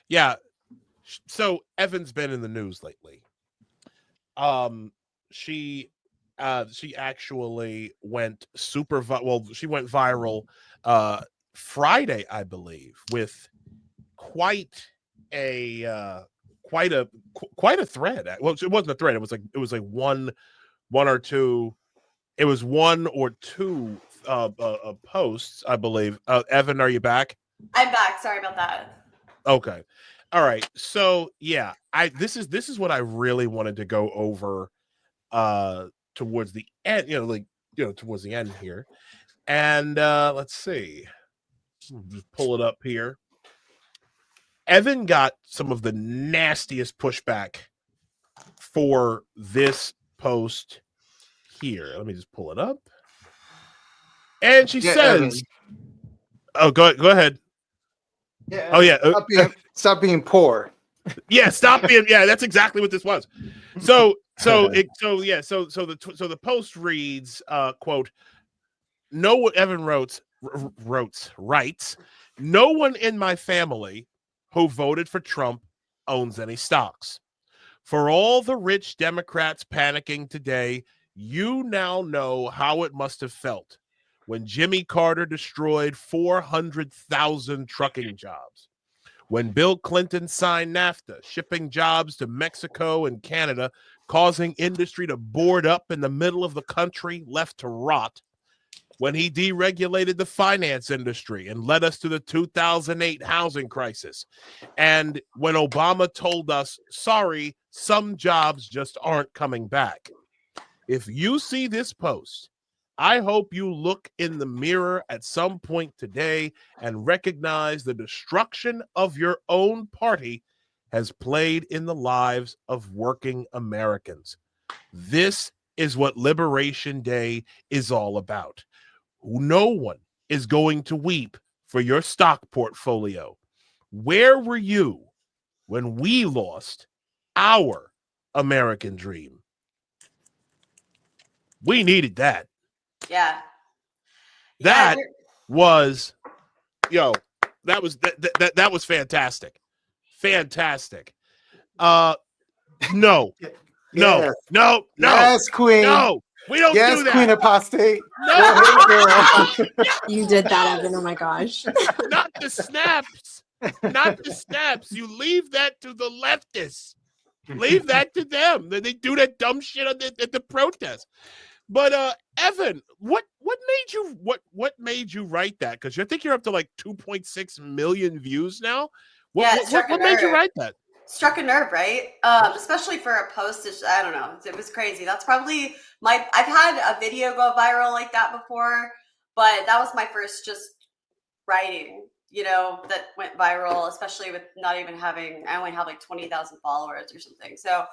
Yeah. So Evan's been in the news lately. She actually went she went viral Friday, I believe, with quite a quite a thread. Well, it wasn't a thread. It was like one or two. It was one or two posts, I believe. Evan, are you back? I'm back. Sorry about that. Okay. All right. So yeah, this is what I really wanted to go over towards the end, towards the end here. And let's see. Just pull it up here. Evan got some of the nastiest pushback for this post here. Let me just pull it up. And she says, Evan. "Oh, go ahead." Yeah. Oh yeah. Stop being poor. Yeah, stop being. Yeah, that's exactly what this was. So the post reads, quote, "No," Evan writes, "No one in my family who voted for Trump owns any stocks. For all the rich Democrats panicking today, you now know how it must have felt when Jimmy Carter destroyed 400,000 trucking jobs. When Bill Clinton signed NAFTA, shipping jobs to Mexico and Canada, causing industry to board up in the middle of the country, left to rot. When he deregulated the finance industry and led us to the 2008 housing crisis. And when Obama told us, sorry, some jobs just aren't coming back. If you see this post, I hope you look in the mirror at some point today and recognize the destruction of your own party has played in the lives of working Americans. This is what Liberation Day is all about. No one is going to weep for your stock portfolio. Where were you when we lost our American dream? We needed that. Yeah. That was that was fantastic. Fantastic. No. Yes. No. Yes, Queen. No. We don't do that. Queen Apostate. No. You did that, Evan. Oh my gosh. Not the snaps. Not the snaps. You leave that to the leftists. Leave that to them. They do that dumb shit at the protest. But Evan, what made you write that? Because I think you're up to like 2.6 million views now. What made you write that? Struck a nerve, right? Especially for a post. I don't know. It was crazy. That's probably I've had a video go viral like that before, but that was my first just writing, that went viral, especially with not even having, I only have like 20,000 followers or something. So,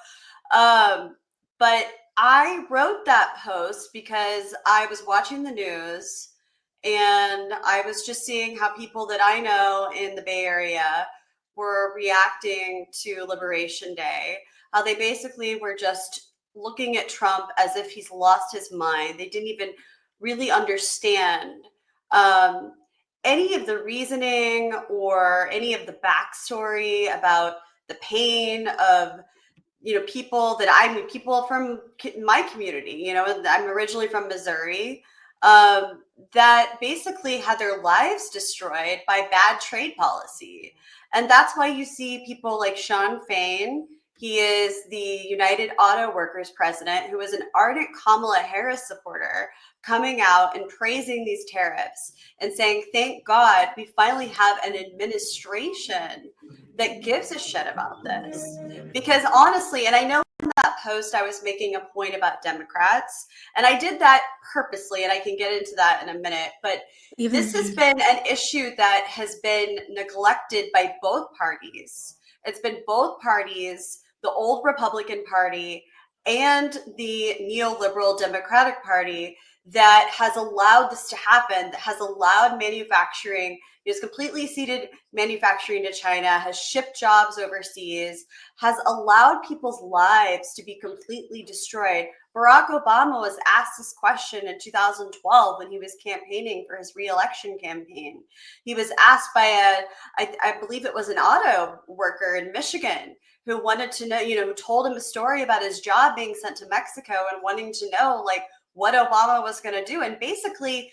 but I wrote that post because I was watching the news and I was just seeing how people that I know in the Bay Area were reacting to Liberation Day, how they basically were just looking at Trump as if he's lost his mind. They didn't even really understand any of the reasoning or any of the backstory about the pain of people from my community. I'm originally from Missouri, that basically had their lives destroyed by bad trade policy. And that's why you see people like Sean Fain. He is the United Auto Workers president, who is an ardent Kamala Harris supporter, coming out and praising these tariffs and saying, thank God we finally have an administration that gives a shit about this. Because honestly, and I know in that post I was making a point about Democrats, and I did that purposely, and I can get into that in a minute, but this has been an issue that has been neglected by both parties. It's been both parties, the old Republican Party and the neoliberal Democratic Party, that has allowed this to happen, that has allowed manufacturing, has completely ceded manufacturing to China, has shipped jobs overseas, has allowed people's lives to be completely destroyed Barack Obama was asked this question in 2012 when he was campaigning for his re-election campaign. He was asked by I believe it was an auto worker in Michigan who wanted to know, who told him a story about his job being sent to Mexico and wanting to know like what Obama was going to do. And basically,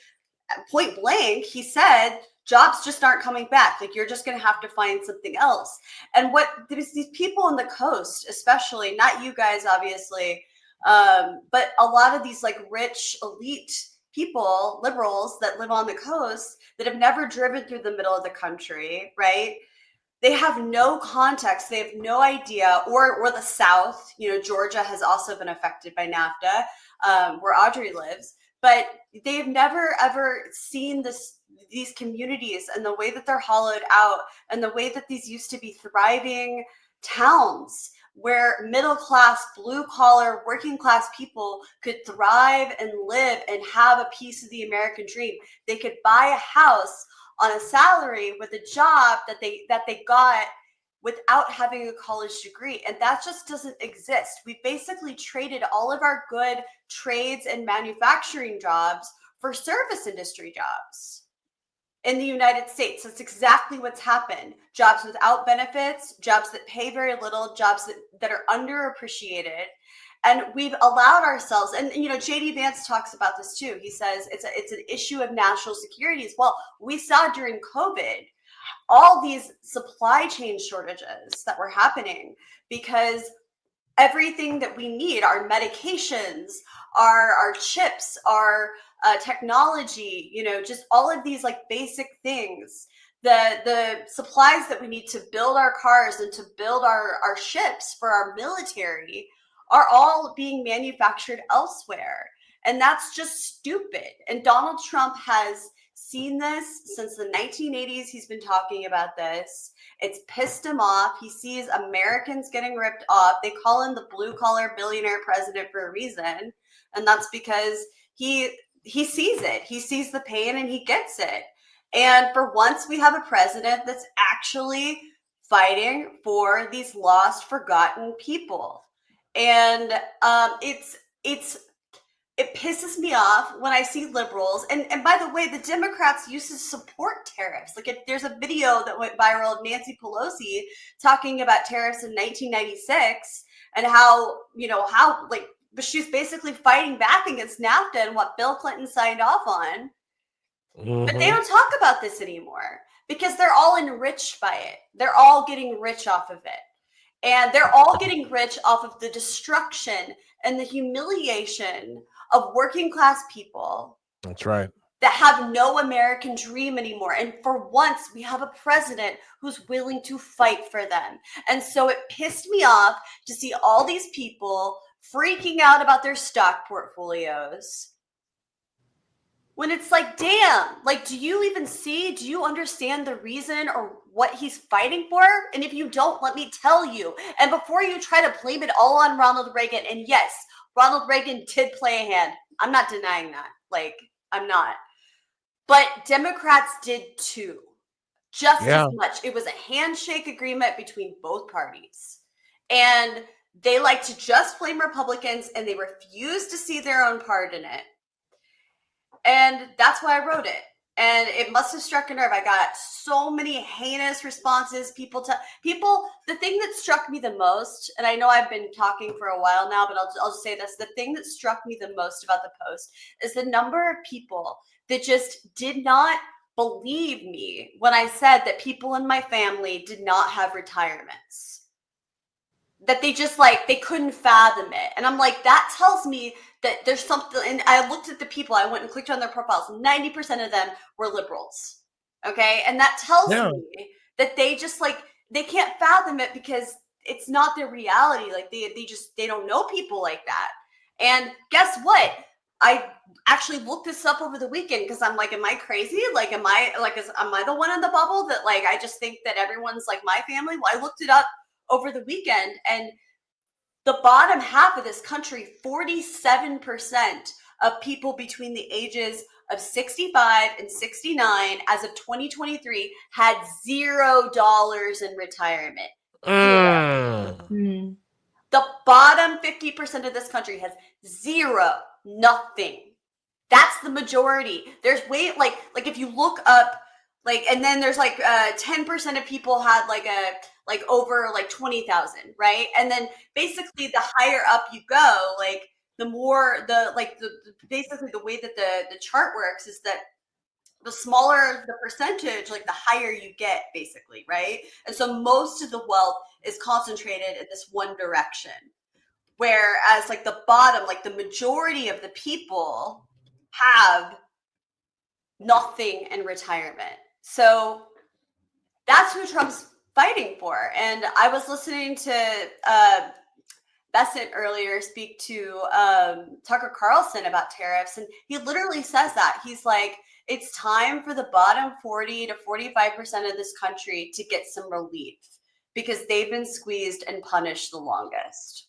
point blank, he said, jobs just aren't coming back. Like, you're just going to have to find something else. And what there's these people on the coast, especially, not you guys, obviously, but a lot of these like rich elite people, liberals that live on the coast that have never driven through the middle of the country, right? They have no context. They have no idea, or the South, Georgia has also been affected by NAFTA, where Audrey lives, but they've never ever seen these communities and the way that they're hollowed out and the way that these used to be thriving towns where middle class, blue collar, working class people could thrive and live and have a piece of the American dream. They could buy a house on a salary with a job that they got without having a college degree. And that just doesn't exist. We basically traded all of our good trades and manufacturing jobs for service industry jobs in the United States. That's exactly what's happened. Jobs without benefits, jobs that pay very little, jobs that are underappreciated. And we've allowed ourselves, and JD Vance talks about this too. He says it's an issue of national security as well. We saw during COVID all these supply chain shortages that were happening because everything that we need, our medications, our chips, our technology, just all of these like basic things, the supplies that we need to build our cars and to build our ships for our military are all being manufactured elsewhere. And that's just stupid. And Donald Trump has seen this since the 1980s. He's been talking about this. It's pissed him off. He sees Americans getting ripped off. They call him the blue collar billionaire president for a reason. And that's because he sees it. He sees the pain and he gets it. And for once, we have a president that's actually fighting for these lost, forgotten people. And it pisses me off when I see liberals. And by the way, the Democrats used to support tariffs. Like, there's a video that went viral of Nancy Pelosi talking about tariffs in 1996 and how but she's basically fighting back against NAFTA and what Bill Clinton signed off on. Mm-hmm. But they don't talk about this anymore because they're all enriched by it. They're all getting rich off of it. And they're all getting rich off of the destruction and the humiliation of working class people. That's right. That have no American dream anymore. And for once, we have a president who's willing to fight for them. And so it pissed me off to see all these people freaking out about their stock portfolios. When it's like, damn, like, do you understand the reason or what he's fighting for? And if you don't, let me tell you. And before you try to blame it all on Ronald Reagan, and yes, Ronald Reagan did play a hand. I'm not denying that. Like, I'm not. But Democrats did too. Just as much. It was a handshake agreement between both parties. And they like to just blame Republicans, and they refuse to see their own part in it. And that's why I wrote it. And it must have struck a nerve. I got so many heinous responses. The thing that struck me the most, and I know I've been talking for a while now, but I'll just say this. The thing that struck me the most about the post is the number of people that just did not believe me when I said that people in my family did not have retirements. That they just they couldn't fathom it. And I'm like, that tells me that there's something. And I looked at the people, I went and clicked on their profiles. 90% of them were liberals. Okay. And that tells me that they just they can't fathom it because it's not their reality. Like they don't know people like that. And guess what? I actually looked this up over the weekend because I'm like, am I crazy? Like, am I the one in the bubble that I just think that everyone's like my family? Well, I looked it up over the weekend, and the bottom half of this country, 47% of people between the ages of 65 and 69 as of 2023 had $0 in retirement. The bottom 50% of this country has zero, nothing. That's the majority. There's like if you look up, like, and then there's like 10% of people had like over like 20,000, right? And then basically the higher up you go, like the more basically the way that the chart works is that the smaller the percentage, like the higher you get, basically, right? And so most of the wealth is concentrated in this one direction. Whereas like the bottom, like the majority of the people have nothing in retirement. So that's who Trump's fighting for. And I was listening to Besant earlier speak to Tucker Carlson about tariffs, and he literally says that. He's like, it's time for the bottom 40 to 45% of this country to get some relief because they've been squeezed and punished the longest.